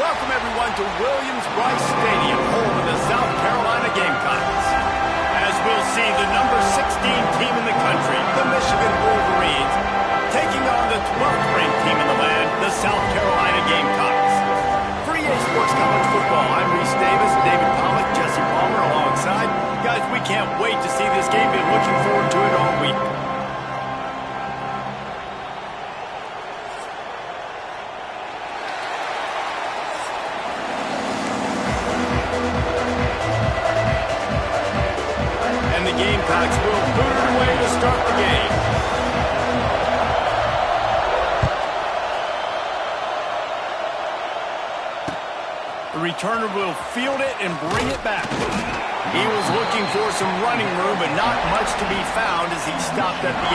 welcome everyone to Williams-Brice Stadium, home of the South Carolina Gamecocks. As we'll see, the number 16 team in the country, the Michigan Wolverines, taking on the 12th ranked team in the land, the South Carolina Gamecocks. For EA Sports College Football, I'm Reese Davis, David Pollock, Jesse Palmer alongside. Guys, we can't wait to see this game. Been looking forward to it all week. Gamecocks will boot it away to start the game. The returner will field it and bring it back. He was looking for some running room, but not much to be found as he stopped at the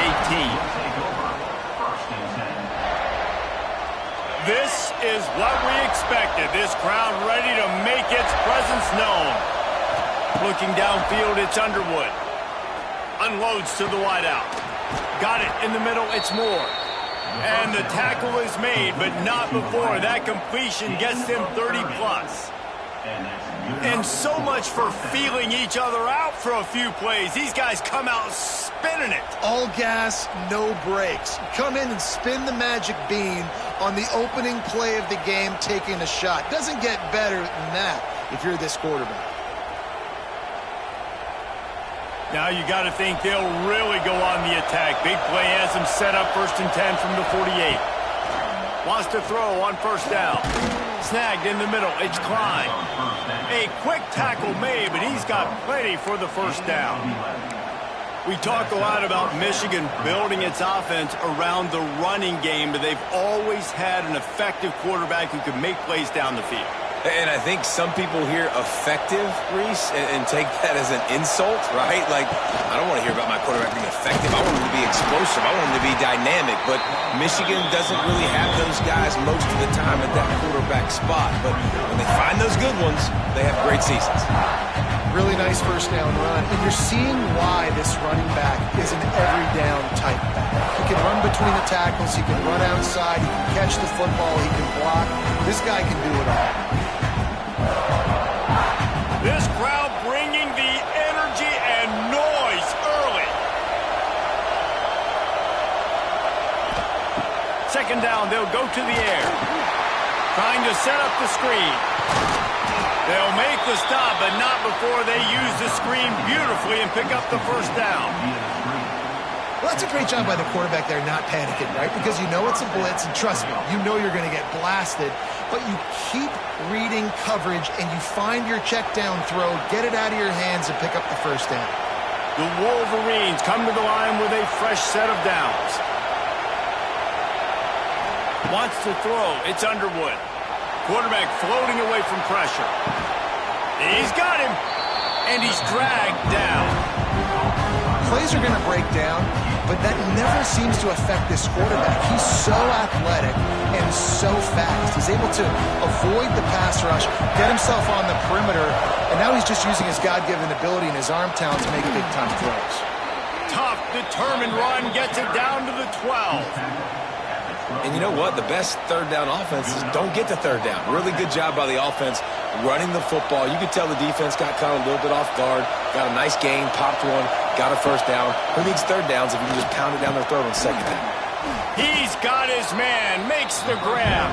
18. This is what we expected. This crowd ready to make its presence known. Looking downfield, it's Underwood. Unloads to the wideout. Got it in the middle, it's Moore. And the tackle is made, but not before. That completion gets them 30+. And so much for feeling each other out for a few plays. These guys come out spinning it. All gas, no brakes. Come in and spin the magic bean on the opening play of the game, taking a shot. Doesn't get better than that if you're this quarterback. Now you got to think they'll really go on the attack. Big play has them set up 1st and 10 from the 48. Wants to throw on 1st down. Snagged in the middle. It's Klein. A quick tackle made, but he's got plenty for the 1st down. We talk a lot about Michigan building its offense around the running game, but they've always had an effective quarterback who can make plays down the field. And I think some people hear effective, Reese, and take that as an insult, right? Like, I don't want to hear about my quarterback being effective. I want him to be explosive. I want him to be dynamic. But Michigan doesn't really have those guys most of the time at that quarterback spot. But when they find those good ones, they have great seasons. Really nice 1st down run. And you're seeing why this running back is an every down type back. He can run between the tackles. He can run outside. He can catch the football. He can block. This guy can do it all. This crowd bringing the energy and noise early. 2nd down, they'll go to the air. Trying to set up the screen. They'll make the stop, but not before they use the screen beautifully and pick up the 1st down. Well, that's a great job by the quarterback there, not panicking, right? Because you know it's a blitz, and trust me, you know you're going to get blasted, but you keep reading coverage, and you find your check down throw, get it out of your hands, and pick up the 1st down. The Wolverines come to the line with a fresh set of downs. Wants to throw, it's Underwood. Quarterback floating away from pressure. He's got him, and he's dragged down. Plays are going to break down, but that never seems to affect this quarterback. He's so athletic and so fast. He's able to avoid the pass rush, get himself on the perimeter, and now he's just using his God-given ability and his arm talent to make big-time throws. Tough, determined run gets it down to the 12. And you know what? The best 3rd down offenses don't get to 3rd down. Really good job by the offense running the football. You could tell the defense got caught a little bit off guard. Got a nice gain, popped one, got a 1st down. Who needs 3rd downs if you can just pound it down their throat on 2nd down? He's got his man, makes the grab.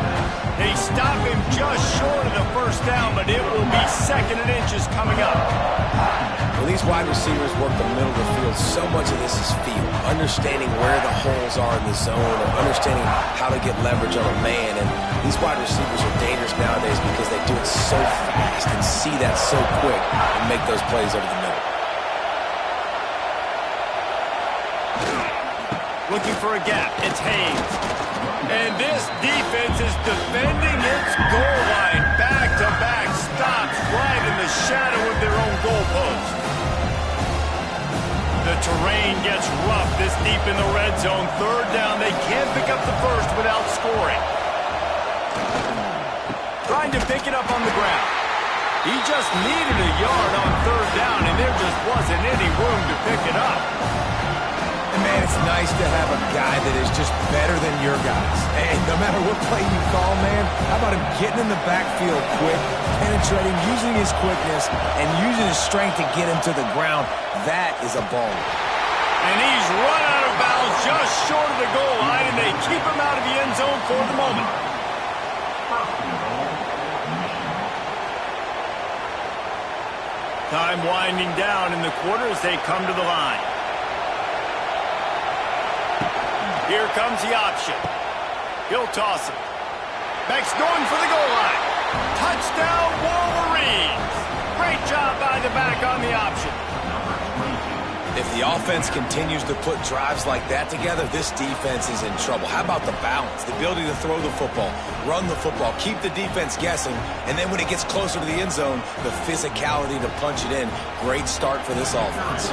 They stop him just short of the 1st down, but it will be 2nd and inches coming up. When these wide receivers work the middle of the field, so much of this is feel. Understanding where the holes are in the zone, or understanding how to get leverage on a man. And these wide receivers are dangerous nowadays because they do it so fast and see that so quick and make those plays over the middle. Looking for a gap, it's Haynes. And this defense is defending its goal line. Back-to-back stops right in the shadow of their own goalpost. The terrain gets rough this deep in the red zone. 3rd down, they can't pick up the 1st without scoring. Trying to pick it up on the ground. He just needed a yard on 3rd down, and there just wasn't any room to pick it up. And, man, it's nice to have a guy that is just better than your guys. And no matter what play you call, man, how about him getting in the backfield quick, penetrating, using his quickness, and using his strength to get him to the ground. That is a baller. And he's run out of bounds just short of the goal line, and they keep him out of the end zone for the moment. Time winding down in the quarter as they come to the line. Here comes the option. He'll toss it. Beck's going for the goal line. Touchdown, Wolverines. Great job by the back on the option. If the offense continues to put drives like that together, this defense is in trouble. How about the balance, the ability to throw the football, run the football, keep the defense guessing, and then when it gets closer to the end zone, the physicality to punch it in. Great start for this offense.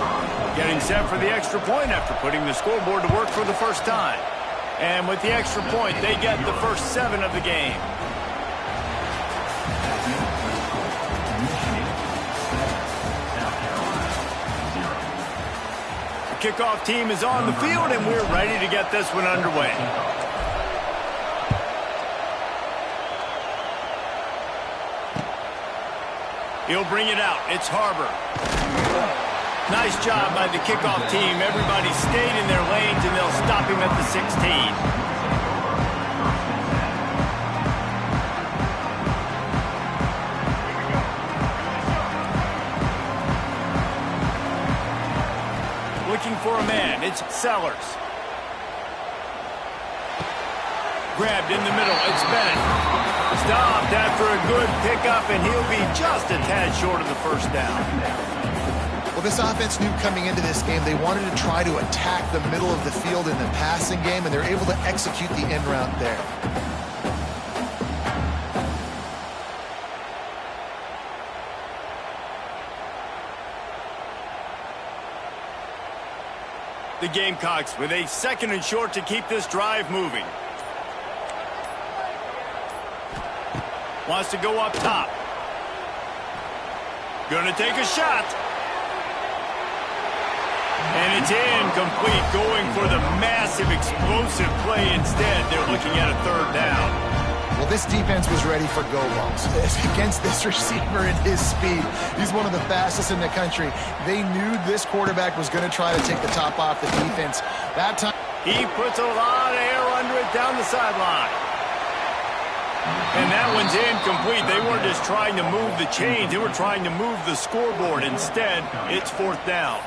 Getting set for the extra point after putting the scoreboard to work for the first time. And with the extra point, they get the first 7 of the game. Kickoff team is on the field, and we're ready to get this one underway. He'll bring it out. It's Harbor. Nice job by the kickoff team. Everybody stayed in their lanes, and they'll stop him at the 16. Looking for a man. It's Sellers. Grabbed in the middle. It's Bennett. Stopped after a good pickup, and he'll be just a tad short of the first down. Well, this offense knew coming into this game they wanted to try to attack the middle of the field in the passing game, and they're able to execute the end route there. The Gamecocks with a 2nd and short to keep this drive moving. Wants to go up top. Gonna take a shot. And it's incomplete, going for the massive explosive play instead. They're looking at a 3rd down. Well, this defense was ready for go balls. Against this receiver and his speed, he's one of the fastest in the country. They knew this quarterback was going to try to take the top off the defense. That time, he puts a lot of air under it down the sideline. And that one's incomplete. They weren't just trying to move the chains. They were trying to move the scoreboard. Instead, it's 4th down.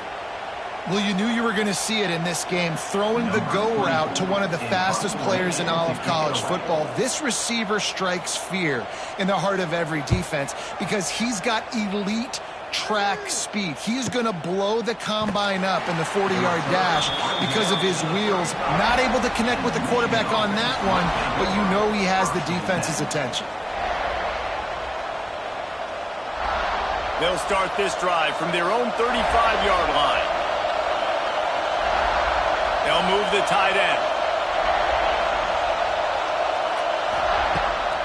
Well, you knew you were going to see it in this game, throwing the go route to one of the fastest players in all of college football. This receiver strikes fear in the heart of every defense because he's got elite track speed. He's going to blow the combine up in the 40-yard dash because of his wheels. Not able to connect with the quarterback on that one, but you know he has the defense's attention. They'll start this drive from their own 35-yard line. They'll move the tight end.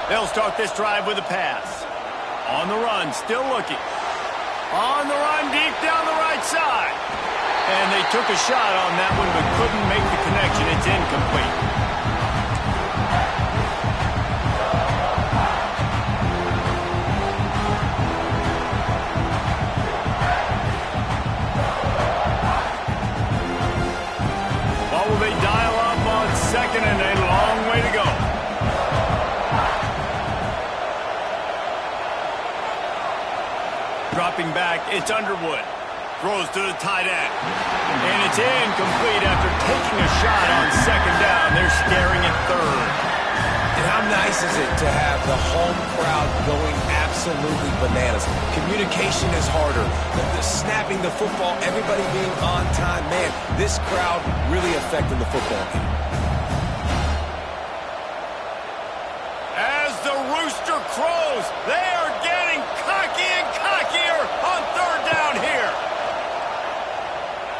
They'll start this drive with a pass. On the run, still looking. On the run, deep down the right side. And they took a shot on that one, but couldn't make the connection. It's incomplete. They dial up on 2nd and a long way to go. Dropping back, it's Underwood. Throws to the tight end. And it's incomplete after taking a shot on 2nd down. They're staring at 3rd. And how nice is it to have the home crowd going absolutely bananas? Communication is harder. The snapping the football, everybody being on time. Man, this crowd really affecting the football game. As the rooster crows, they are getting cocky and cockier on 3rd down here.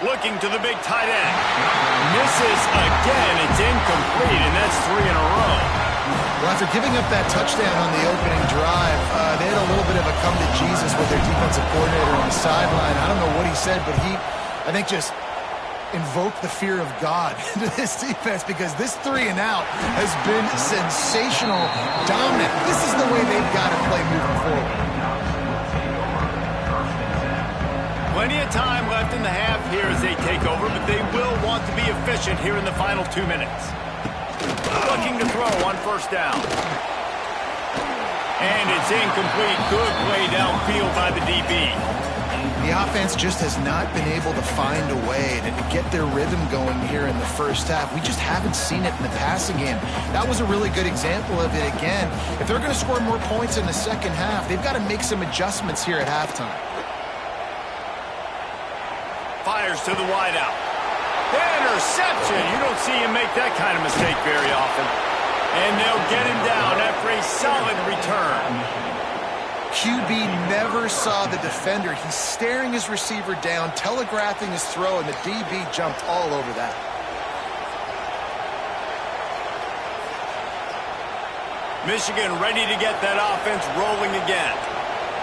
Looking to the big tight end. Misses again. It's incomplete, and that's 3 in a row. Well, after giving up that touchdown on the opening drive, they had a little bit of a come to Jesus with their defensive coordinator on the sideline. I don't know what he said, but he, I think, just invoke the fear of God into this defense, because this 3 and out has been sensational, dominant. This is the way they've got to play moving forward. Plenty of time left in the half here as they take over, but they will want to be efficient here in the final 2 minutes. Looking to throw on first down. And it's incomplete. Good play downfield by the DB. The offense just has not been able to find a way to get their rhythm going here in the first half. We just haven't seen it in the passing game. That was a really good example of it again. If they're going to score more points in the second half, they've got to make some adjustments here at halftime. Fires to the wideout. Interception. You don't see him make that kind of mistake very often. And they'll get him down after a solid return. QB never saw the defender. He's staring his receiver down, telegraphing his throw, and the DB jumped all over that. Michigan ready to get that offense rolling again.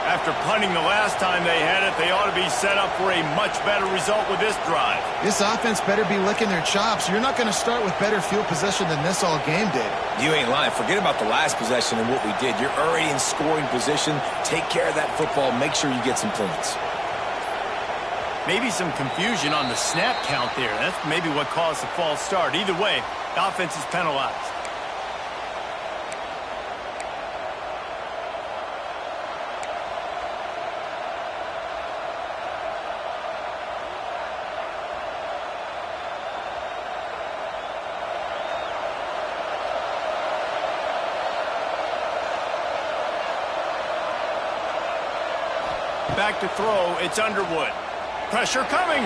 After punting the last time they had it, they ought to be set up for a much better result with this drive. This offense better be licking their chops. You're not going to start with better field possession than this all game did. You ain't lying. Forget about the last possession and what we did. You're already in scoring position. Take care of that football. Make sure you get some points. Maybe some confusion on the snap count there. That's maybe what caused the false start. Either way, the offense is penalized. Back to throw, it's Underwood. Pressure coming.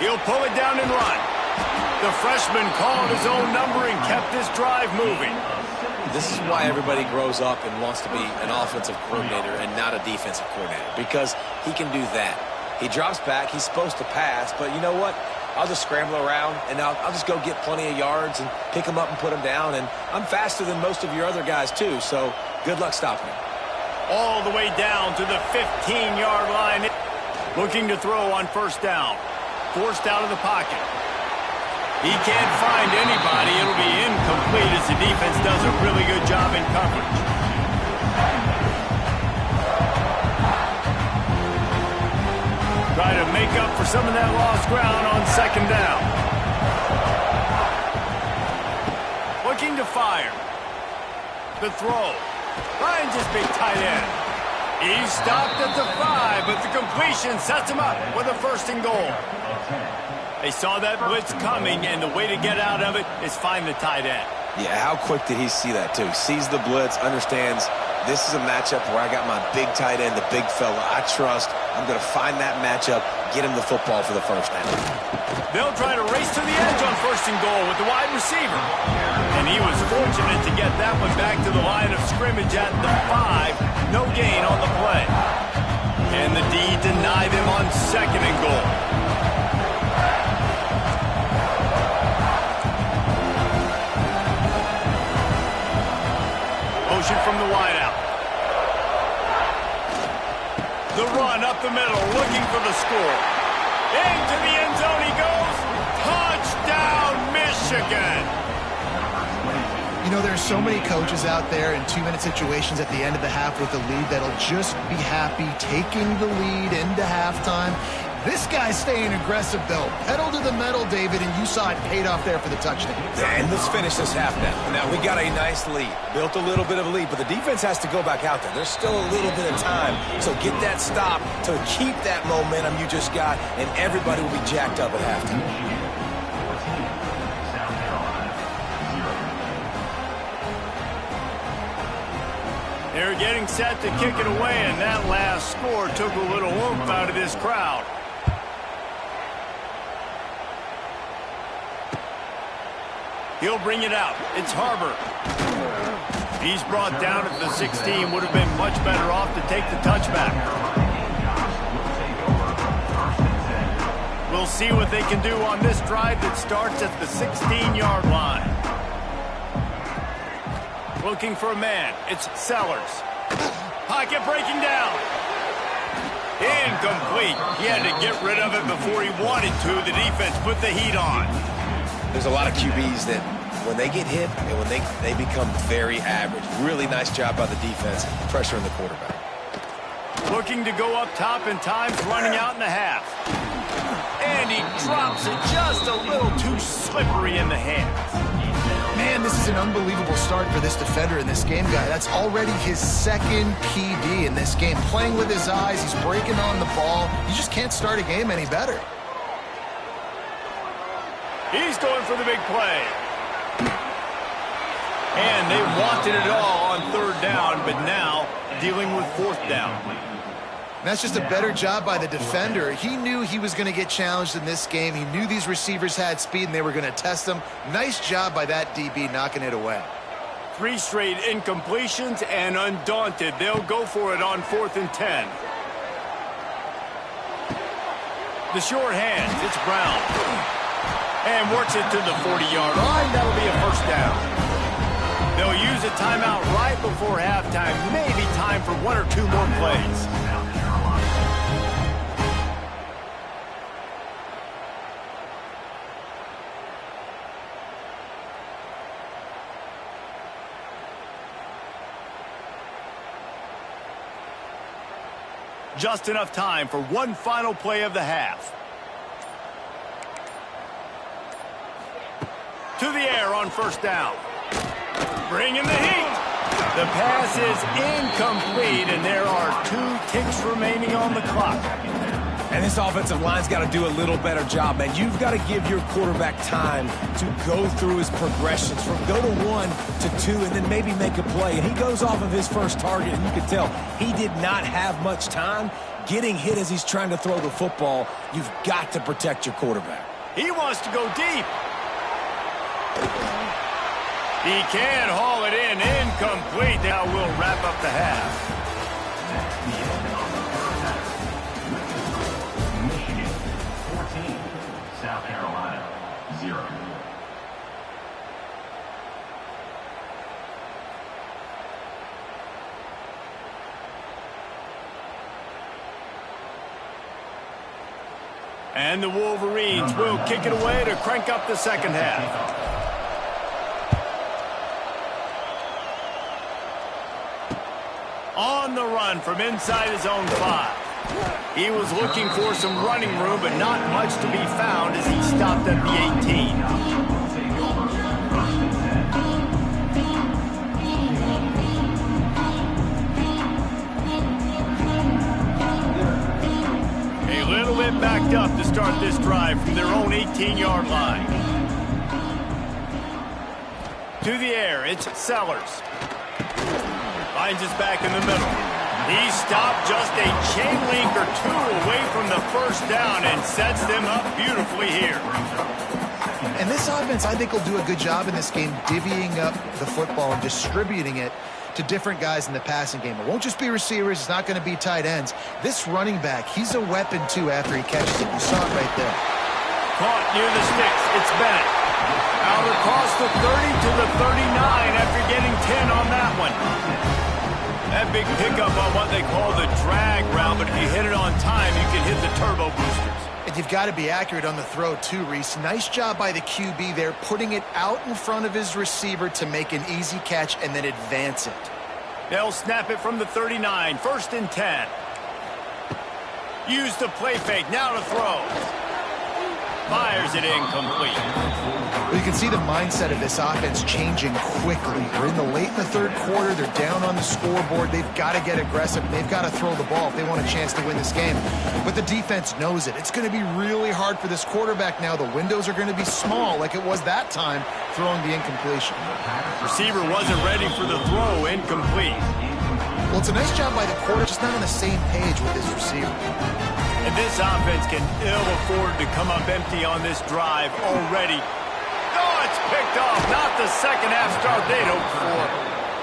He'll pull it down and run. The freshman called his own number and kept this drive moving. This is why everybody grows up and wants to be an offensive coordinator and not a defensive coordinator, because he can do that. He drops back, he's supposed to pass, but you know what? I'll just scramble around, and I'll just go get plenty of yards and pick him up and put him down, and I'm faster than most of your other guys too, so good luck stopping him. All the way down to the 15-yard line. Looking to throw on first down. Forced out of the pocket. He can't find anybody. It'll be incomplete as the defense does a really good job in coverage. Try to make up for some of that lost ground on second down. Looking to fire. The throw. Finds his big tight end. He's stopped at the 5, but the completion sets him up with a 1st and goal. They saw that blitz coming, and the way to get out of it is find the tight end. Yeah, how quick did he see that, too? Sees the blitz, understands this is a matchup where I got my big tight end, the big fella I trust. I'm going to find that matchup, get him the football for the first down. They'll try to race to the edge on 1st and goal with the wide receiver. And he was fortunate to get that one back to the line of scrimmage at the 5. No gain on the play. And the D denied him on 2nd and goal. Motion from the wideout. The run up the middle, looking for the score. Into the end zone he goes. Touchdown, Michigan. You know, there's so many coaches out there in 2-minute situations at the end of the half with the lead that'll just be happy taking the lead into halftime. This guy's staying aggressive, though. Pedal to the metal, David, and you saw it paid off there for the touchdown. And let's finish this half now. Now, we got a nice lead. Built a little bit of a lead, but the defense has to go back out there. There's still a little bit of time. So get that stop to keep that momentum you just got, and everybody will be jacked up at halftime. They're getting set to kick it away, and that last score took a little oomph out of this crowd. He'll bring it out. It's Harbor. He's brought down at the 16. Would have been much better off to take the touchback. We'll see what they can do on this drive that starts at the 16-yard line. Looking for a man. It's Sellers. Pocket breaking down. Incomplete. He had to get rid of it before he wanted to. The defense put the heat on. There's a lot of QBs that when they get hit and when they become very average. Really nice job by the defense pressuring the quarterback. Looking to go up top and time's running out in the half. And he drops it just a little too slippery in the hands. Man, this is an unbelievable start for this defender in this game, guy. That's already his second PB in this game. Playing with his eyes, he's breaking on the ball. You just can't start a game any better. He's going for the big play. And they wanted it all on third down, but now dealing with fourth down. That's just a better job by the defender. He knew he was going to get challenged in this game. He knew these receivers had speed and they were going to test him. Nice job by that DB knocking it away. 3 straight incompletions, and undaunted, they'll go for it on 4th and 10. The short hands, it's Brown. And works it to the 40-yard line. That'll be a first down. They'll use a timeout right before halftime. Maybe time for 1 or 2 more plays. Just enough time for one final play of the half. To the air on first down. Bringing the heat. The pass is incomplete, and there are 2 ticks remaining on the clock. And this offensive line's got to do a little better job, man. You've got to give your quarterback time to go through his progressions from go to 1 to 2 and then maybe make a play. And he goes off of his first target, and you can tell he did not have much time getting hit as he's trying to throw the football. You've got to protect your quarterback. He wants to go deep. He can haul it in. Incomplete. Now we'll wrap up the half. Michigan 14, South Carolina 0. And the Wolverines will kick it away to crank up the second half. On the run from inside his own 5. He was looking for some running room, but not much to be found as he stopped at the 18. A little bit backed up to start this drive from their own 18-yard line. To the air, it's Sellers. Finds his back in the middle. He stopped just a chain link or 2 away from the first down and sets them up beautifully here. And this offense, I think, will do a good job in this game divvying up the football and distributing it to different guys in the passing game. It won't just be receivers. It's not going to be tight ends. This running back, he's a weapon, too, after he catches it. You saw it right there. Caught near the sticks. It's Bennett. Out across the 30 to the 39 after getting 10 on that one. That big pickup on what they call the drag route, but if you hit it on time, you can hit the turbo boosters. And you've got to be accurate on the throw, too, Reese. Nice job by the QB there, putting it out in front of his receiver to make an easy catch and then advance it. They'll snap it from the 39, 1st and 10. Use the play fake, now to throw. Fires it incomplete. Well, you can see the mindset of this offense changing quickly. They're in the late in the 3rd quarter. They're down on the scoreboard. They've got to get aggressive. They've got to throw the ball if they want a chance to win this game. But the defense knows it. It's going to be really hard for this quarterback now. The windows are going to be small like it was that time throwing the incompletion. Receiver wasn't ready for the throw. Incomplete. Well, it's a nice job by the quarterback, just not on the same page with his receiver. And this offense can ill afford to come up empty on this drive already. Oh, it's picked off. Not the second half start they'd hoped for.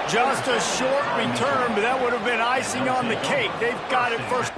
Just a short return, but that would have been icing on the cake. They've got it first.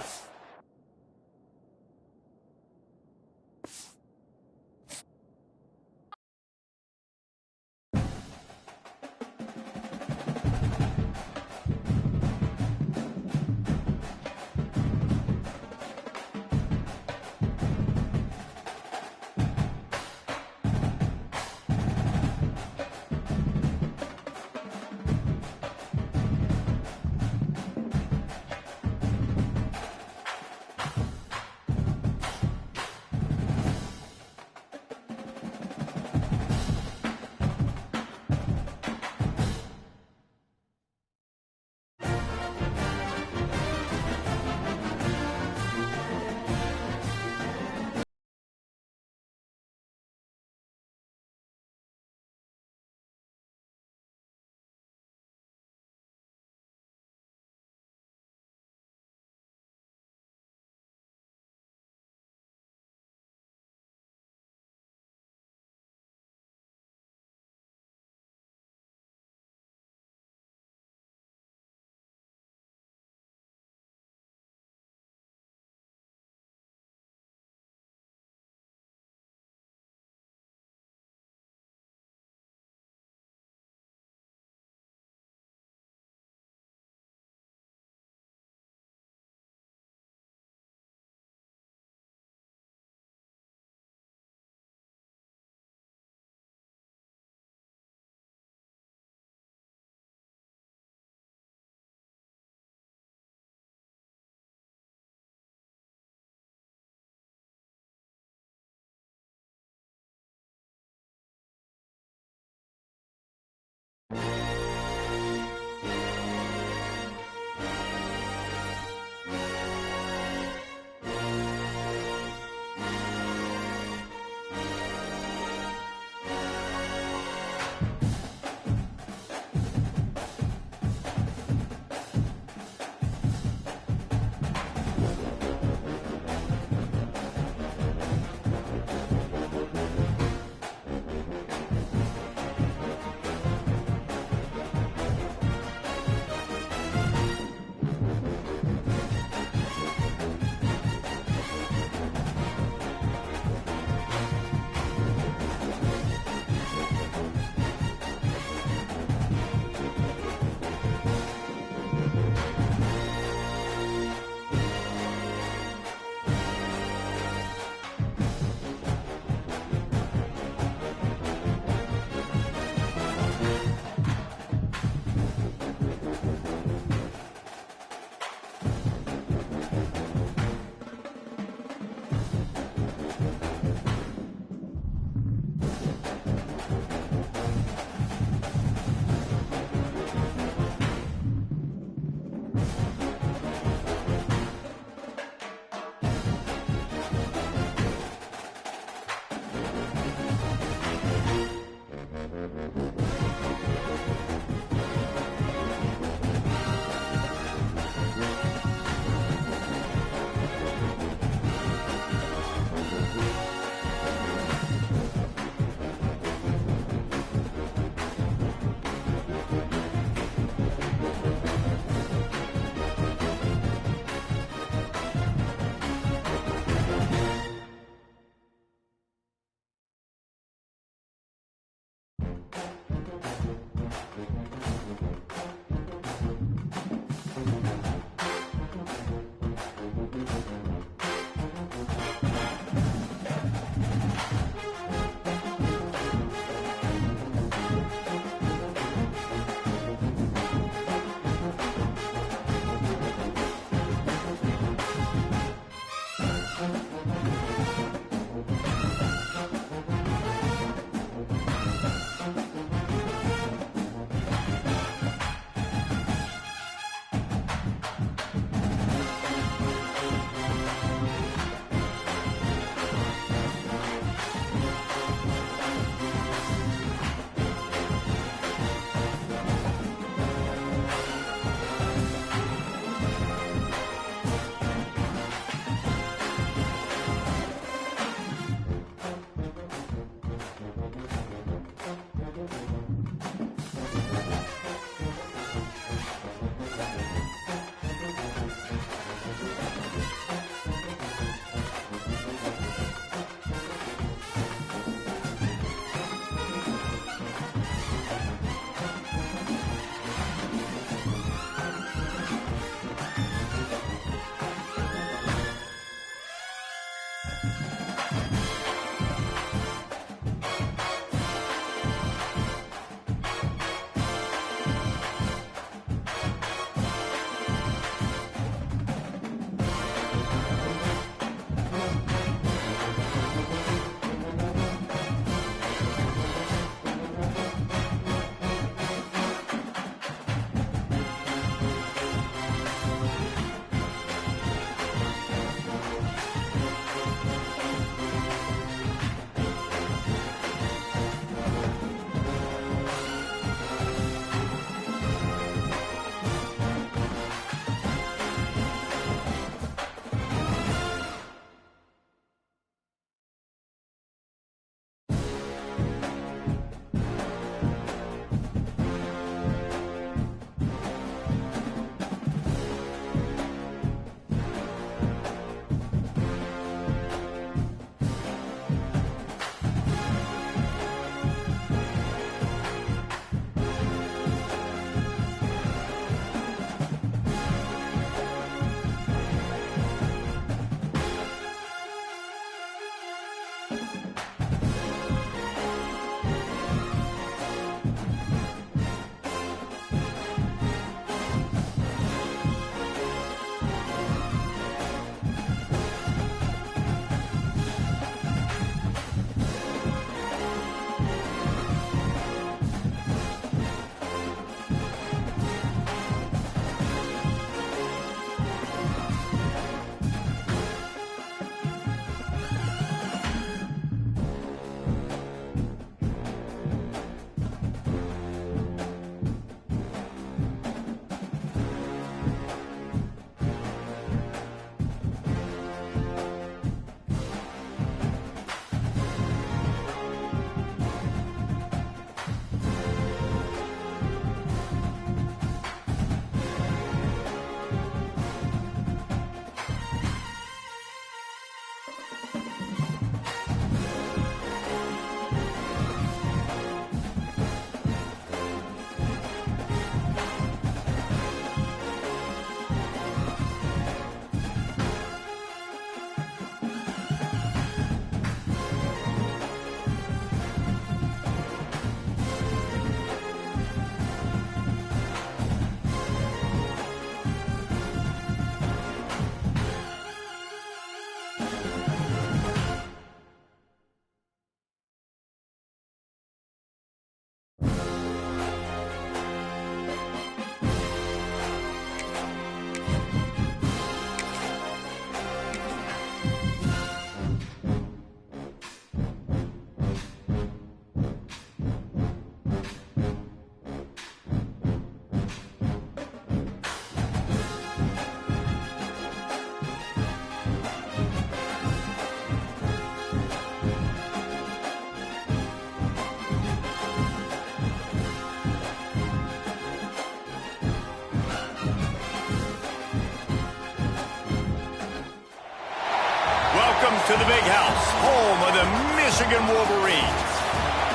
to the big house, home of the Michigan Wolverines.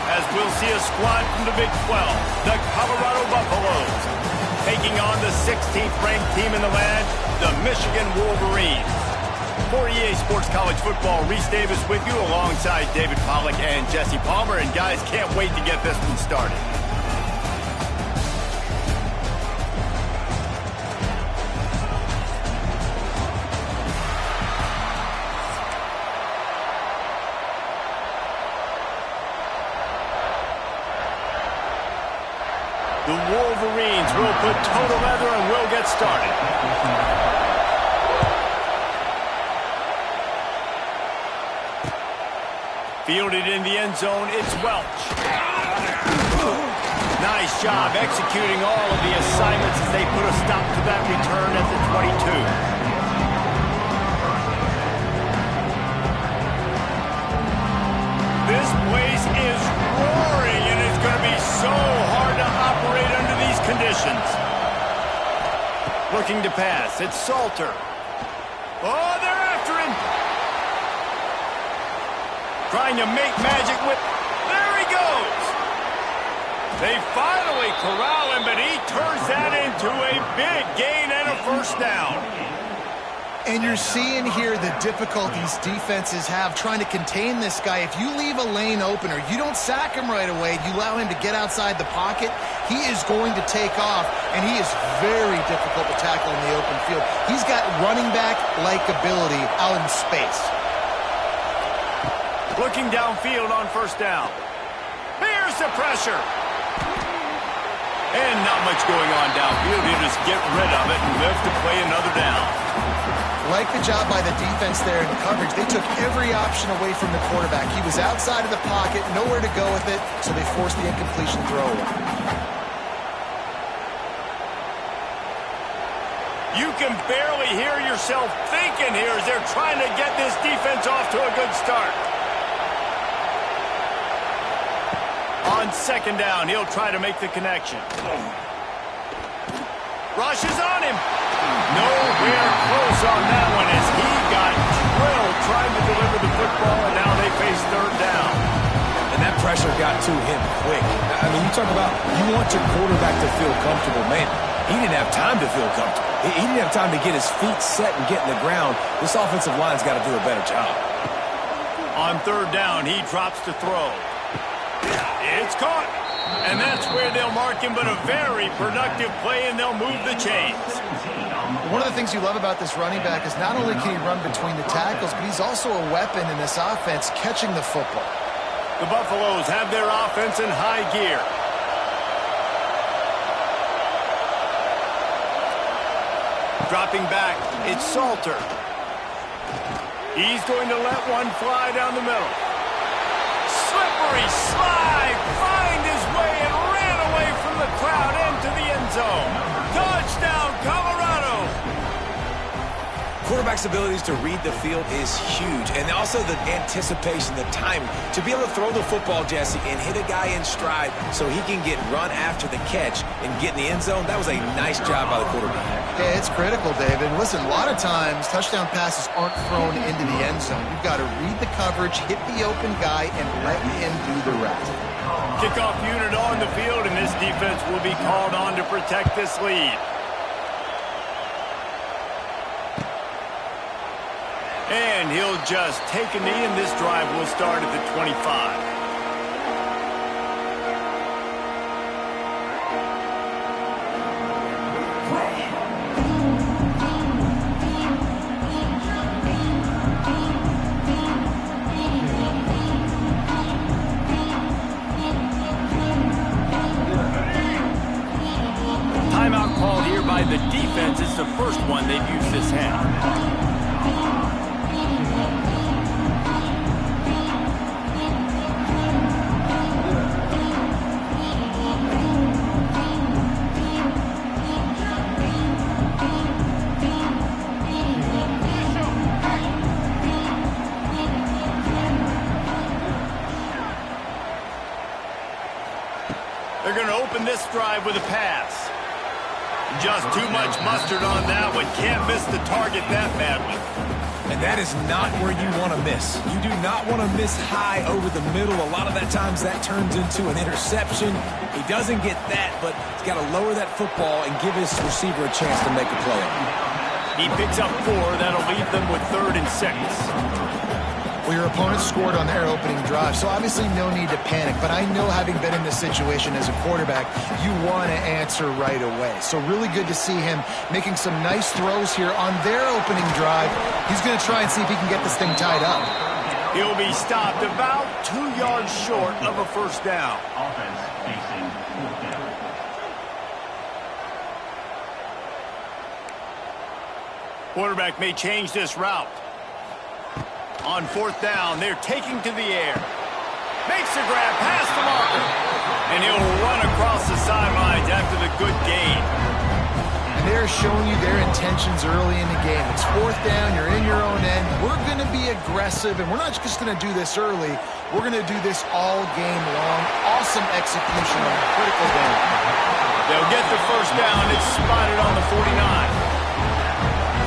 As we'll see a squad from the Big 12, the Colorado Buffaloes, taking on the 16th ranked team in the land, the Michigan Wolverines. For EA Sports College Football, Reese Davis with you alongside David Pollack and Jesse Palmer. And guys, can't wait to get this one started. The Wolverines will put toe to leather and will get started. Fielded in the end zone, it's Welch. Nice job executing all of the assignments as they put a stop to that return at the 22. This place is roaring, and it's going to be so hard to operate under these conditions. Looking to pass, it's Salter. Oh, they're after him. Trying to make magic with... There he goes! They finally corral him, but he turns that into a big gain and a first down. And you're seeing here the difficulties defenses have trying to contain this guy. If you leave a lane open or you don't sack him right away, you allow him to get outside the pocket, he is going to take off, and he is very difficult to tackle in the open field. He's got running back-like ability out in space. Looking downfield on first down. Here's the pressure. And not much going on downfield. He'll just get rid of it and live to play another down. Like the job by the defense there in the coverage. They took every option away from the quarterback. He was outside of the pocket, nowhere to go with it, so they forced the incompletion throwaway. You can barely hear yourself thinking here as they're trying to get this defense off to a good start. On second down, he'll try to make the connection. Rushes on him. Nowhere close on that one as he got drilled trying to deliver the football, and now they face third down. And that pressure got to him quick. I mean, you talk about you want your quarterback to feel comfortable. Man, he didn't have time to feel comfortable. He didn't have time to get his feet set and get in the ground. This offensive line's got to do a better job. On third down, he drops to throw. It's caught. And that's where they'll mark him, but a very productive play, and they'll move the chains. One of the things you love about this running back is not only can he run between the tackles, but he's also a weapon in this offense catching the football. The Buffaloes have their offense in high gear. Dropping back, it's Salter. He's going to let one fly down the middle. Slippery slide, find his way and ran away from the crowd into the end zone. Touchdown, Colorado! Quarterback's abilities to read the field is huge, and also the anticipation, the timing. To be able to throw the football, Jesse, and hit a guy in stride so he can get run after the catch and get in the end zone, that was a nice job by the quarterback. Yeah, it's critical, David. Listen, a lot of times touchdown passes aren't thrown into the end zone. You've got to read the coverage, hit the open guy, and let him do the rest. Kickoff unit on the field, and this defense will be called on to protect this lead. And he'll just take a knee, and this drive will start at the 25. Timeout called here by the defense. It's the first one they've used this half. They're going to open this drive with a pass. Just too much mustard on that one. Can't miss the target that badly. And that is not where you want to miss. You do not want to miss high over the middle. A lot of that times that turns into an interception. He doesn't get that, but he's got to lower that football and give his receiver a chance to make a play. He picks up 4. That'll leave them with 3rd and 6. Well, your opponent scored on their opening drive, so obviously no need to panic. But I know, having been in this situation as a quarterback, you want to answer right away. So really good to see him making some nice throws here on their opening drive. He's going to try and see if he can get this thing tied up. He'll be stopped about 2 yards short of a first down. Offense facing 4th down. Quarterback may change this route. On 4th down, they're taking to the air. Makes the grab past the marker. And he'll run across the sidelines after the good gain. And they're showing you their intentions early in the game. It's 4th down, you're in your own end. We're going to be aggressive, and we're not just going to do this early. We're going to do this all game long. Awesome execution on a critical game. They'll get the first down. It's spotted on the 49.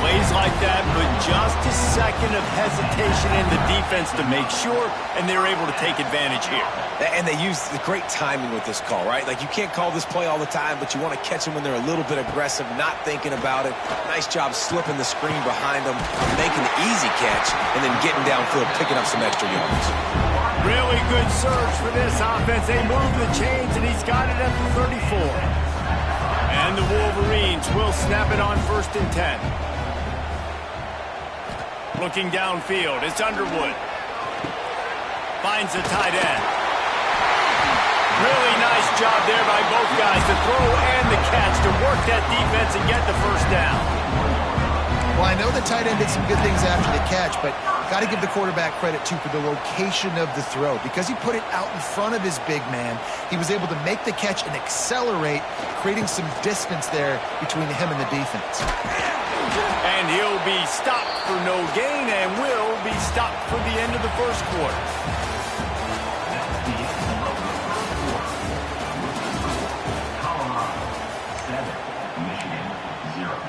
Plays like that, but just a second of hesitation in the defense to make sure, and they're able to take advantage here. And they use the great timing with this call, right? Like, you can't call this play all the time, but you want to catch them when they're a little bit aggressive, not thinking about it. Nice job slipping the screen behind them, making the easy catch, and then getting downfield, picking up some extra yards. Really good surge for this offense. They move the chains, and he's got it at the 34. And the Wolverines will snap it on 1st and 10. Looking downfield, it's Underwood. Finds the tight end. Really nice job there by both guys, the throw and the catch, to work that defense and get the first down. Well, I know the tight end did some good things after the catch, but got to give the quarterback credit, too, for the location of the throw. Because he put it out in front of his big man, he was able to make the catch and accelerate, creating some distance there between him and the defense. And he'll be stopped for no gain and will be stopped for the end of the first quarter.